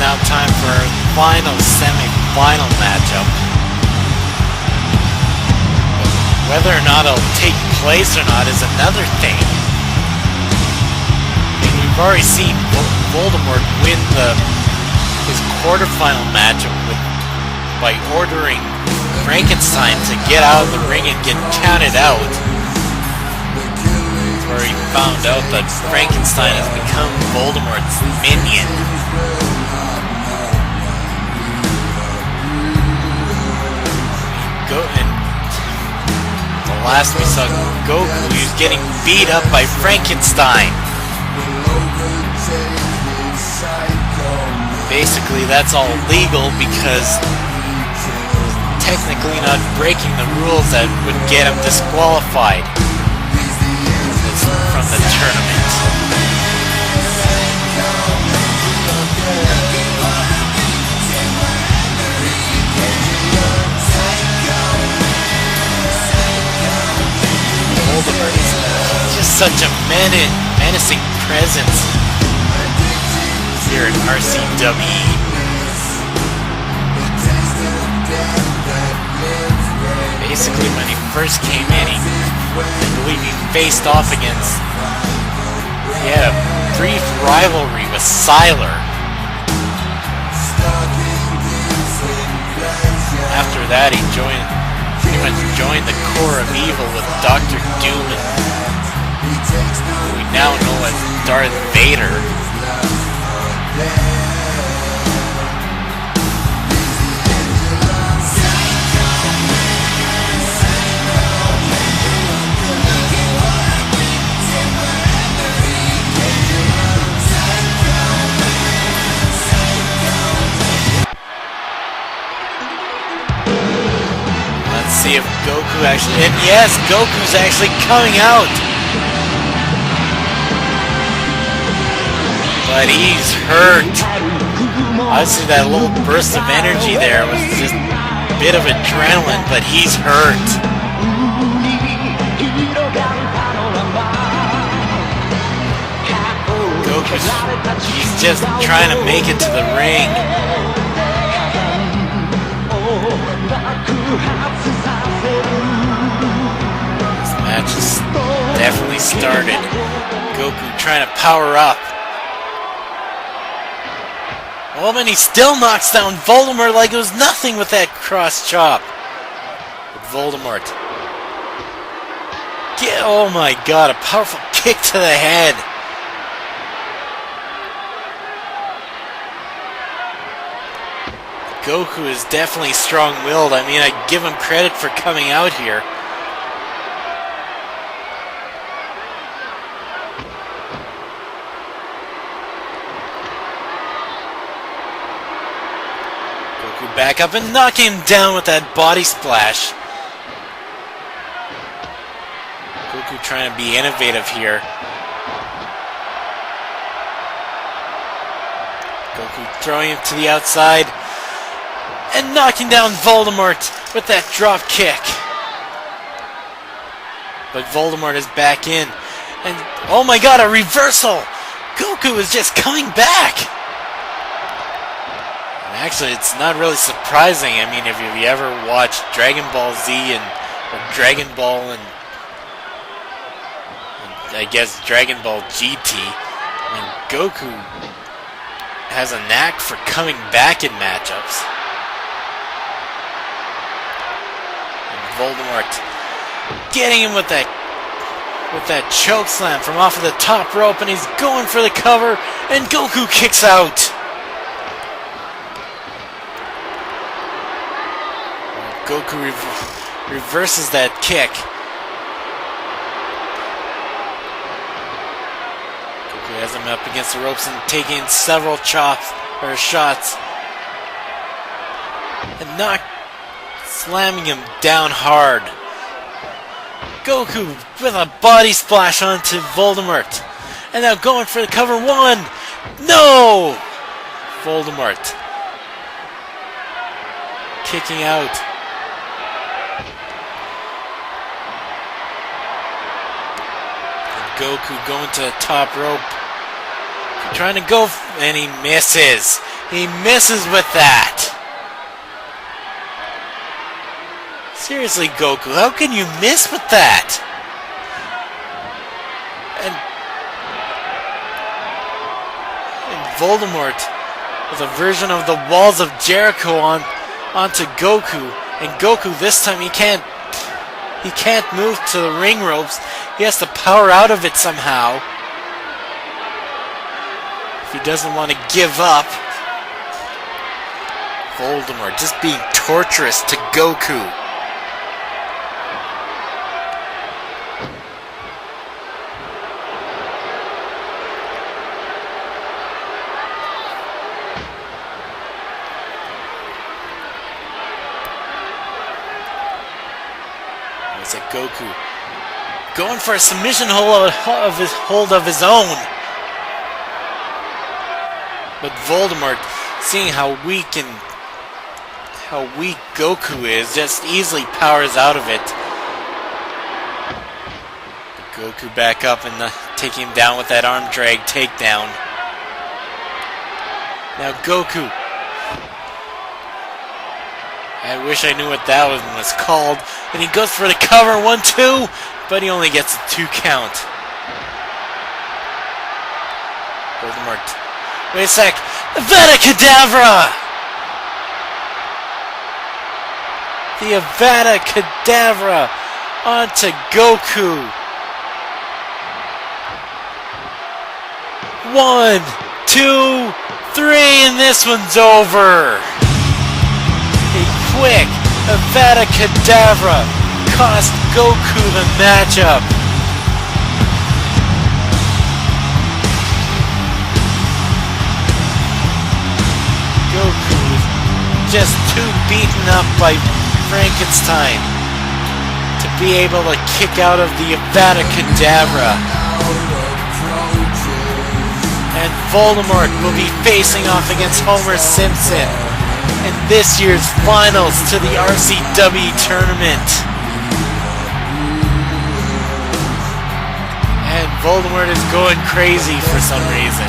now time for our final semi-final matchup. Whether or not it'll take place or not is another thing. I mean, we've already seen Voldemort win his quarterfinal matchup by ordering Frankenstein to get out of the ring and get counted out. Where he found out that Frankenstein has become Voldemort's minion. And the last we saw Goku, he was getting beat up by Frankenstein. Basically, that's all legal because technically not breaking the rules that would get him disqualified from the tournament. Voldemort is just such a menacing presence here in RCWE. Basically, when he first came in, I believe he faced off against... He had a brief rivalry with Sylar. After that, he went to join the core of evil with Dr. Doom, who we now know as Darth Vader. See if Goku actually... And yes, Goku's actually coming out! But he's hurt. Obviously that little burst of energy there was just a bit of adrenaline, but he's hurt. He's just trying to make it to the ring. This match is definitely started. Goku trying to power up. Oh man, he still knocks down Voldemort like it was nothing with that cross chop. But Voldemort. Oh my god, a powerful kick to the head. Goku is definitely strong-willed. I mean, I give him credit for coming out here. Goku back up and knocking him down with that body splash. Goku trying to be innovative here. Goku throwing him to the outside. And knocking down Voldemort with that drop kick. But Voldemort is back in. And oh my god, a reversal! Goku is just coming back! And actually, it's not really surprising. I mean, if you ever watched Dragon Ball Z or Dragon Ball and I guess Dragon Ball GT, I mean, Goku has a knack for coming back in matchups. Voldemort getting him with that choke slam from off of the top rope, and he's going for the cover, and Goku kicks out. Goku reverses that kick. Goku has him up against the ropes and taking several shots, and slamming him down hard. Goku with a body splash onto Voldemort. And now going for the cover. One! No! Voldemort kicking out. And Goku going to the top rope. Trying to go, and he misses. He misses with that. Seriously, Goku, how can you miss with that? And Voldemort with a version of the walls of Jericho onto Goku. And Goku, this time he can't move to the ring ropes. He has to power out of it somehow. If he doesn't want to give up. Voldemort just being torturous to Goku. It's at Goku going for a submission hold of his own. But Voldemort, seeing how weak Goku is, just easily powers out of it. Goku back up and taking him down with that arm drag takedown. Now Goku. I wish I knew what that one was called. And he goes for the cover, 1-2, but he only gets a 2 count. Voldemort. Wait a sec. Avada Kedavra! The Avada Kedavra onto Goku. 1, 2, 3, and this one's over. A quick Avada Kedavra cost Goku the matchup. Goku was just too beaten up by Frankenstein to be able to kick out of the Avada Kedavra. And Voldemort will be facing off against Homer Simpson in this year's finals to the RCWE tournament. And Voldemort is going crazy for some reason.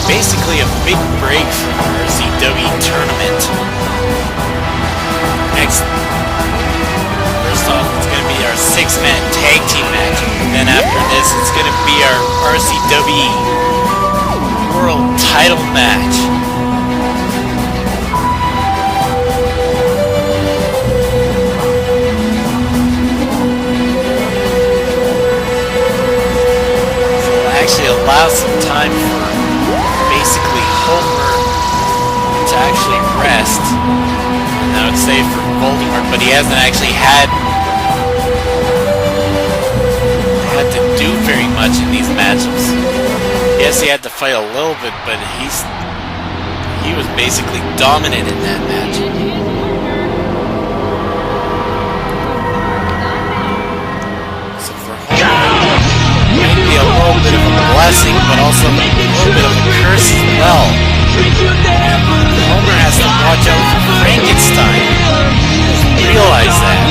Basically a big break from the RCWE tournament. First off, it's going to be our 6-man tag team match. And then after this, it's going to be our RCWE World Title match. allows some time for basically Homer to actually rest. And I would say for Voldemort, but he hasn't actually had to do very much in these matchups. Yes, he had to fight a little bit, but he was basically dominant in that match. So for Homer, it might be a little bit of a blessing, but also a little bit of a curse as well. Homer has to watch out for Frankenstein. Realize that.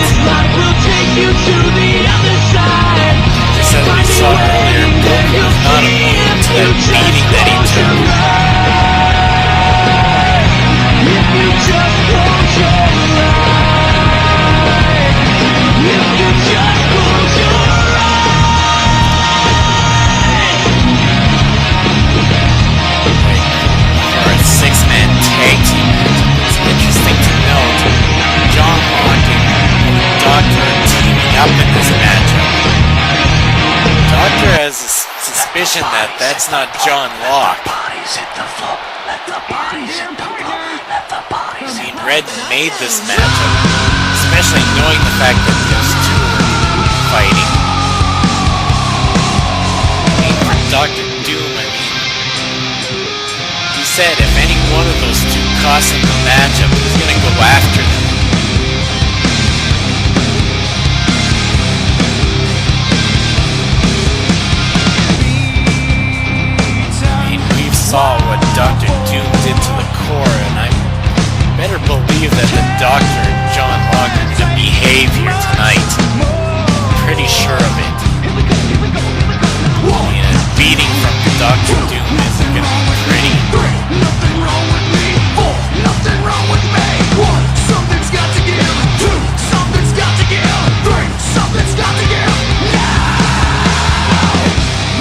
Just as we saw earlier, Goku was not immune to that beating that he took. If you just close your eyes, if you just close your eyes. For a six-man tag team match, it's interesting to note John Locke and Doctor are teaming up in this matchup. Doctor has a suspicion that that's not John Locke. See, Red made this matchup, especially knowing the fact that those two are fighting. I mean, for Dr. Doom, he said if any one of those two costs him the matchup, he's gonna go after them. Saw what Dr. Doom did to the core, and I better believe that the Doctor and John Locke are going to behave here tonight. Pretty sure of it. I mean, a beating from Dr. Doom isn't going to be pretty. Nothing wrong with me. Nothing wrong with me. One, something's got to give. Two, something's got to give. Three, something's got to give. Now,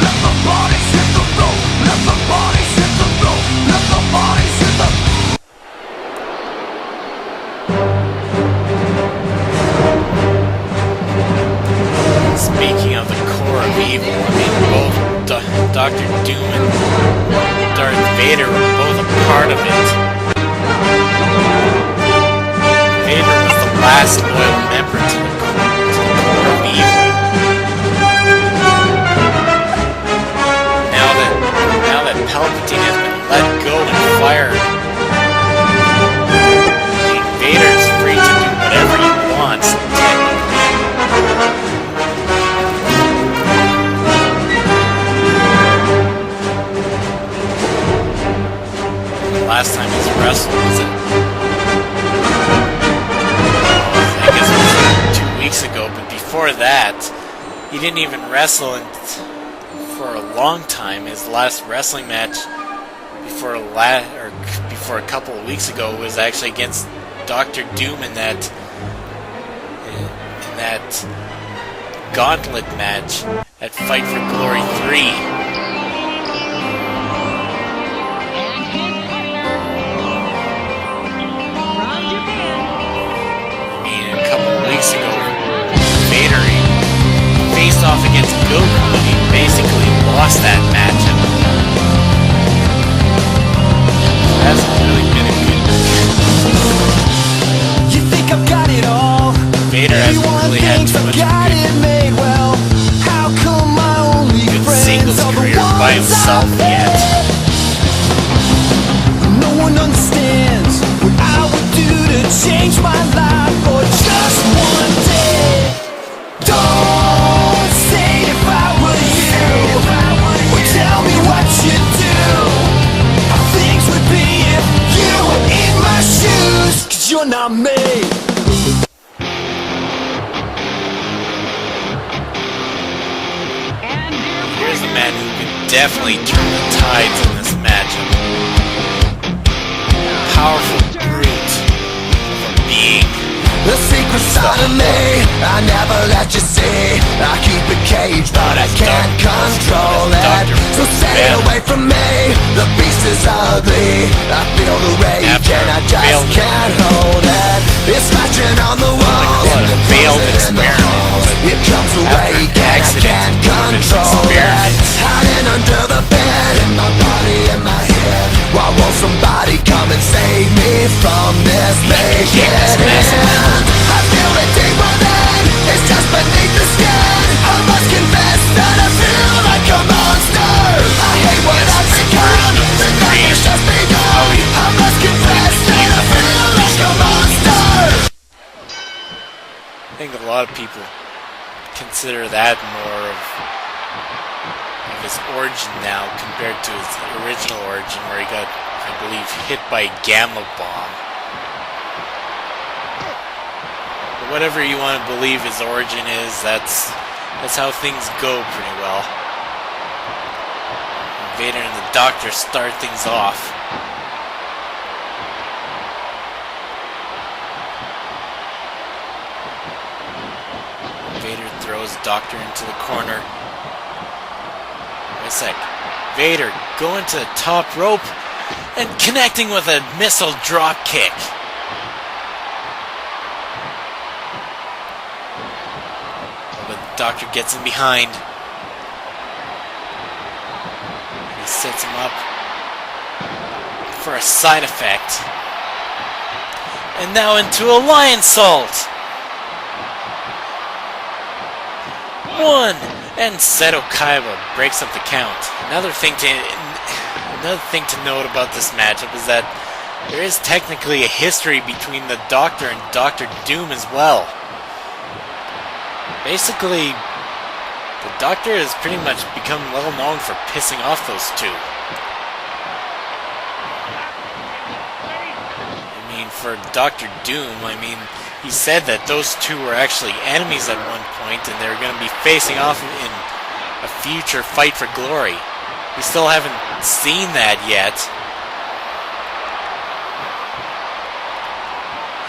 let the bodies hit the floor. Let the bodies hit the floor. Let the bodies hit the floor. Speaking of the core of evil, I mean, both Dr. Doom and Darth Vader were both a part of it. Vader was the last loyal member to the core of evil. Now that Palpatine has been let go and fired, Vader's free to do whatever he wants, technically. Last time he's wrestled was I guess it was 2 weeks ago, but before that, he didn't even wrestle for a long time. His last wrestling match before a couple of weeks ago was actually against Dr. Doom in that gauntlet match at Fight for Glory 3. Ago, Vader faced off against Goku and he basically lost that matchup. Hasn't really been a good. You think I've got it all? Vader hasn't really had too much good. Well, how come my only good singles career by himself yet? No one understands what I would do to change my life for just one day. Don't say if I were you, or tell me what you'd do, how things would be if you were in my shoes, 'cause you're not me. Here's a man who could definitely turn the tides in this matchup. Powerful brute for being the secret side of me, I never let you see. I keep it caged, but I can't control it. So stay away from me, the beast is ugly. I feel the rage and I just can't hold it. It's scratching on the walls, a failed experiment. It comes away and I can't control it. Hiding under the bed. from this beginning. I feel it deeper than it's just beneath the skin. I must confess that I feel like a monster. I hate what I've become. The night has just begun. I must confess that I feel like a monster. I think a lot of people consider that more of his origin now compared to his original origin where he got, I believe, hit by a gamma bomb. But whatever you want to believe his origin is, that's how things go pretty well. Vader and the Doctor start things off. Vader throws Doctor into the corner. Wait a sec. Vader going to the top rope and connecting with a missile drop kick. But the Doctor gets him behind. He sets him up for a side effect. And now into a lion salt. One, and Seto Kaiba breaks up the count. Another thing to note about this matchup is that there is technically a history between the Doctor and Dr. Doom as well. Basically, the Doctor has pretty much become well known for pissing off those two. I mean, for Dr. Doom, he said that those two were actually enemies at one point and they were going to be facing off in a future fight for glory. We still haven't seen that yet.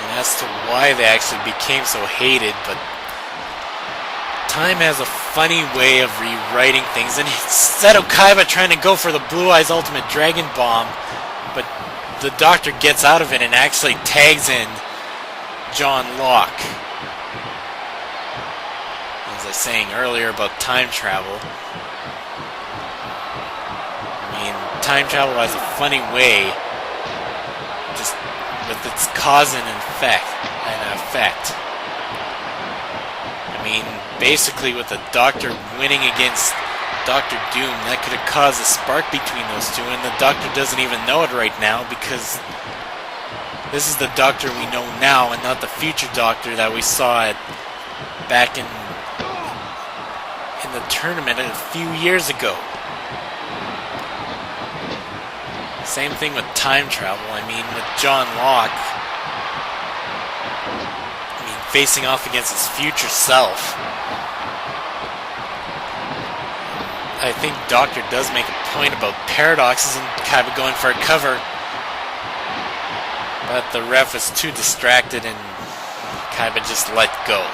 And as to why they actually became so hated, but time has a funny way of rewriting things. And Seto Kaiba trying to go for the Blue Eyes Ultimate Dragon Bomb, but the Doctor gets out of it and actually tags in John Locke. As I was saying earlier about time travel, time travel has a funny way, just with its cause and effect. Basically with the Doctor winning against Dr. Doom, that could have caused a spark between those two, and the Doctor doesn't even know it right now because this is the Doctor we know now and not the future Doctor that we saw back in the tournament a few years ago. Same thing with time travel. With John Locke, facing off against his future self. I think Doctor does make a point about paradoxes and Kaiba going for a cover. But the ref was too distracted and Kaiba just let go.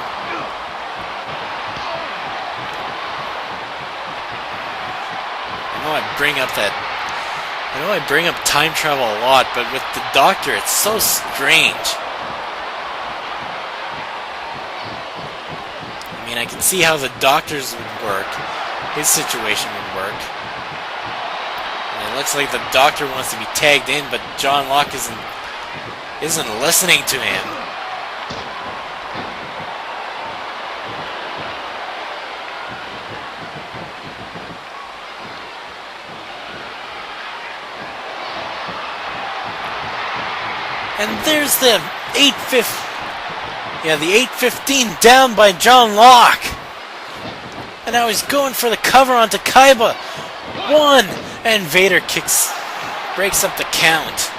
I know I bring up time travel a lot, but with the Doctor, it's so strange. I can see how the Doctor's would work. His situation would work. And it looks like the Doctor wants to be tagged in, but John Locke isn't listening to him. And there's the 815 down by John Locke. And now he's going for the cover onto Kaiba. One, and Vader breaks up the count.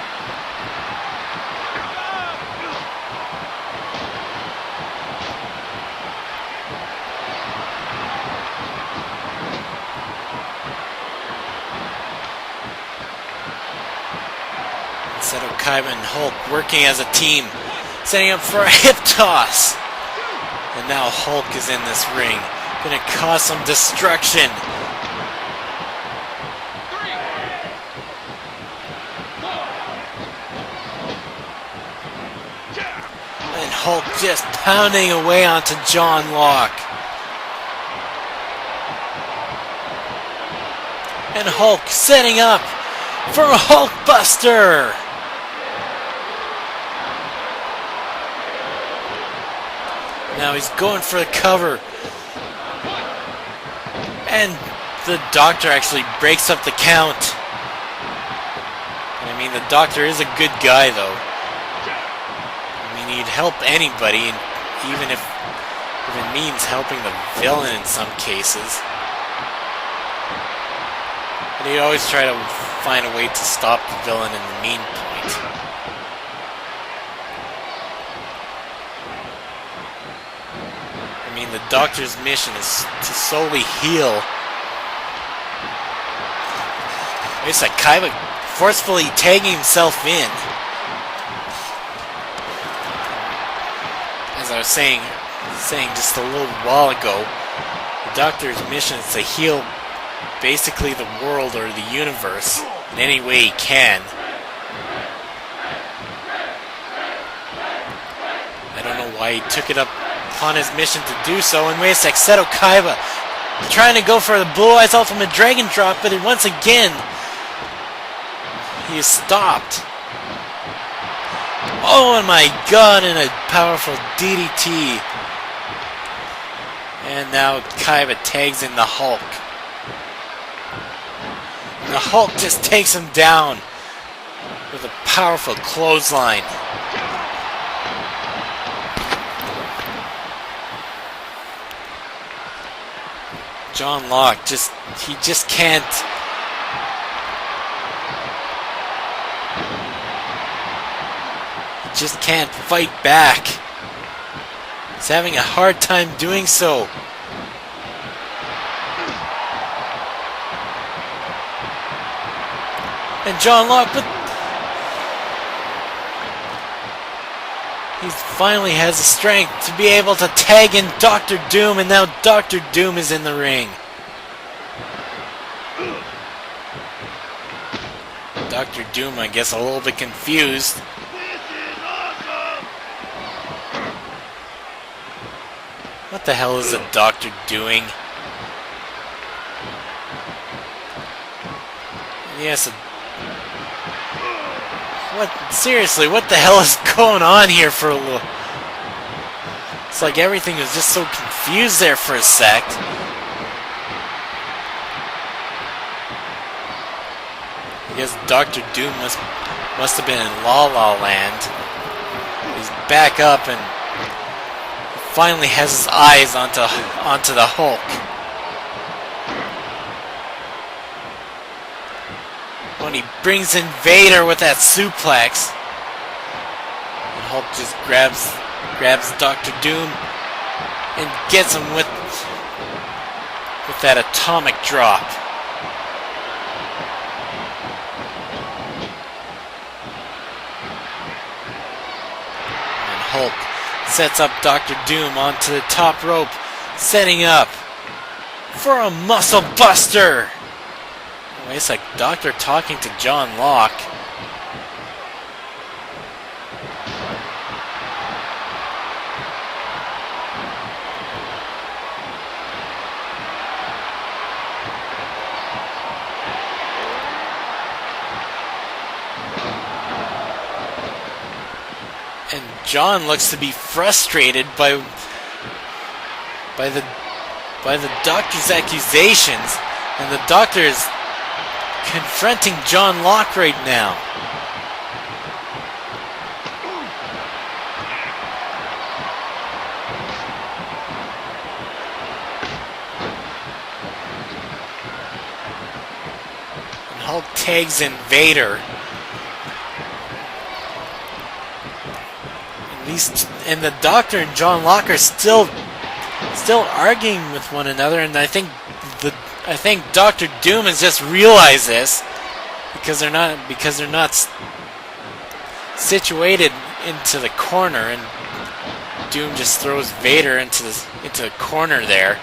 Seto, Kaiba, and Hulk working as a team, setting up for a hip toss. And now Hulk is in this ring, gonna cause some destruction. And Hulk just pounding away onto John Locke. And Hulk setting up for a Hulk Buster. Now he's going for the cover. And the Doctor actually breaks up the count. I mean, the Doctor is a good guy, though. I mean, he'd help anybody, and even if it means helping the villain in some cases. But he'd always try to find a way to stop the villain in the mean point. I mean, the Doctor's mission is to solely heal. It's like Kaiba forcefully tagging himself in. As I was saying just a little while ago, the Doctor's mission is to heal basically the world or the universe in any way he can. I don't know why he took it up upon his mission to do so. And wait a sec, Seto Kaiba trying to go for the Blue Eyes Ultimate Dragon Drop, but once again he is stopped. Oh my god, and a powerful DDT. And now Kaiba tags in the Hulk. And the Hulk just takes him down with a powerful clothesline. John Locke he just can't. He just can't fight back. He's having a hard time doing so. And John Locke, but he finally has the strength to be able to tag in Dr. Doom, and now Dr. Doom is in the ring. Dr. Doom, I guess, a little bit confused. What the hell is the Doctor doing? Yes. What? Seriously, what the hell is going on here for a little? It's like everything was just so confused there for a sec. I guess Dr. Doom must have been in La La Land. He's back up and finally has his eyes onto the Hulk. When he brings in Vader with that suplex, and Hulk just grabs Dr. Doom and gets him with that atomic drop. And Hulk sets up Dr. Doom onto the top rope, setting up for a muscle buster. Oh, it's like Doctor talking to John Locke. And John looks to be frustrated by the Doctor's accusations, and the Doctor is confronting John Locke right now. And Hulk tags in Vader. And the Doctor and John Locke are still arguing with one another, and I think Dr. Doom has just realized this because they're not situated into the corner, and Doom just throws Vader into the corner there.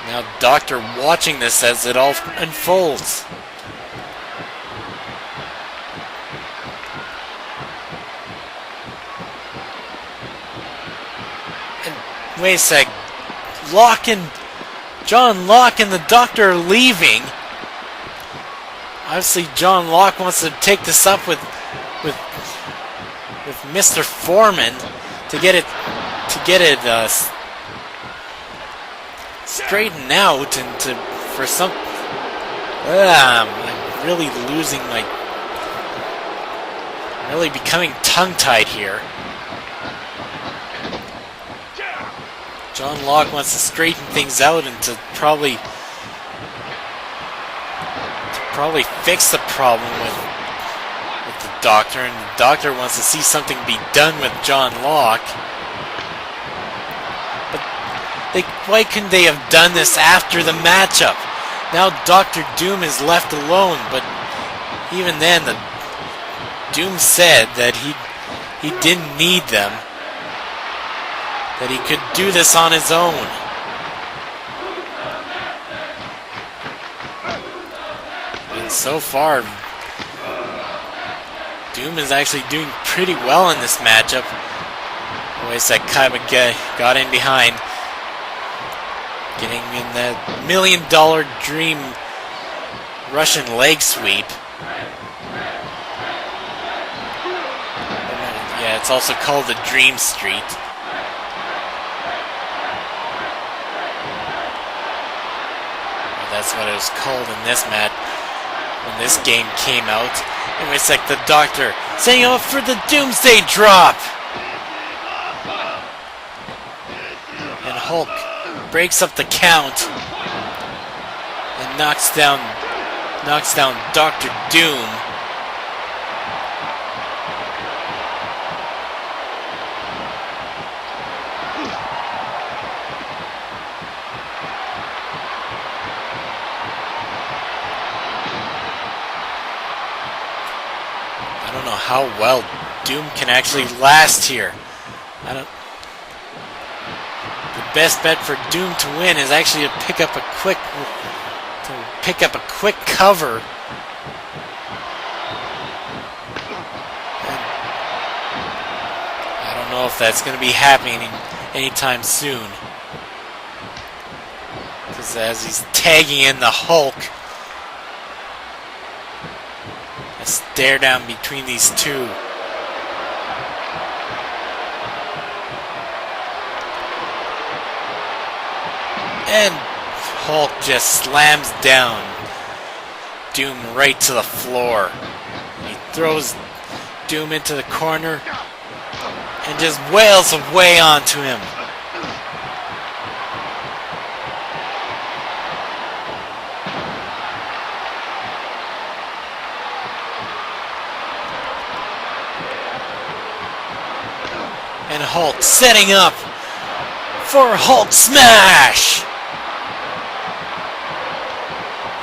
Now Doctor watching this as it all unfolds. Wait a sec. John Locke and the Doctor are leaving. Obviously, John Locke wants to take this up with Mr. Foreman to get it straightened out and for some. I'm really losing my. Really becoming tongue-tied here. John Locke wants to straighten things out and to probably fix the problem with the Doctor, and the Doctor wants to see something be done with John Locke. But why couldn't they have done this after the matchup? Now Dr. Doom is left alone, but even then the Doom said that he didn't need them, that he could do this on his own. And so far, Doom is actually doing pretty well in this matchup. Always that Kaiba got in behind, getting in that $1 million dream Russian leg sweep. Yeah, it's also called the Dream Street. That's what it was called in this match when this game came out. And it's like the Doctor setting up for the Doomsday Drop. And Hulk breaks up the count and knocks down Dr. Doom. I don't know how well Doom can actually last here. The best bet for Doom to win is actually to pick up a quick cover. And I don't know if that's going to be happening anytime soon, because as he's tagging in the Hulk, a stare down between these two. And Hulk just slams down Doom right to the floor. He throws Doom into the corner and just wails away onto him. And Hulk setting up for Hulk Smash!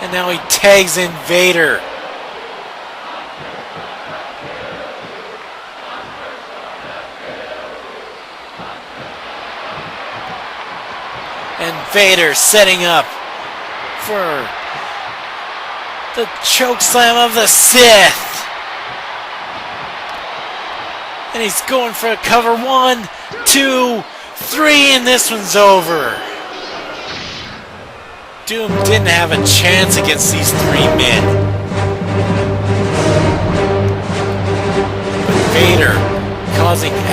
And now he tags in Vader. And Vader setting up for the chokeslam of the Sith. And he's going for a cover. 1, 2, 3, and this one's over. Doom didn't have a chance against these three men. But Vader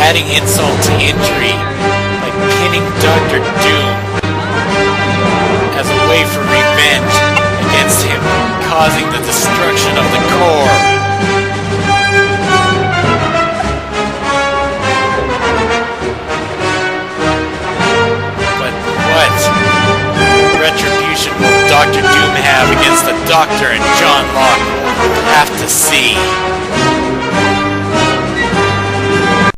adding insult to injury by pinning Dr. Doom as a way for revenge against him, causing the destruction of the core. But what retribution will Dr. Doom have against the Doctor and John Locke? We'll have to see.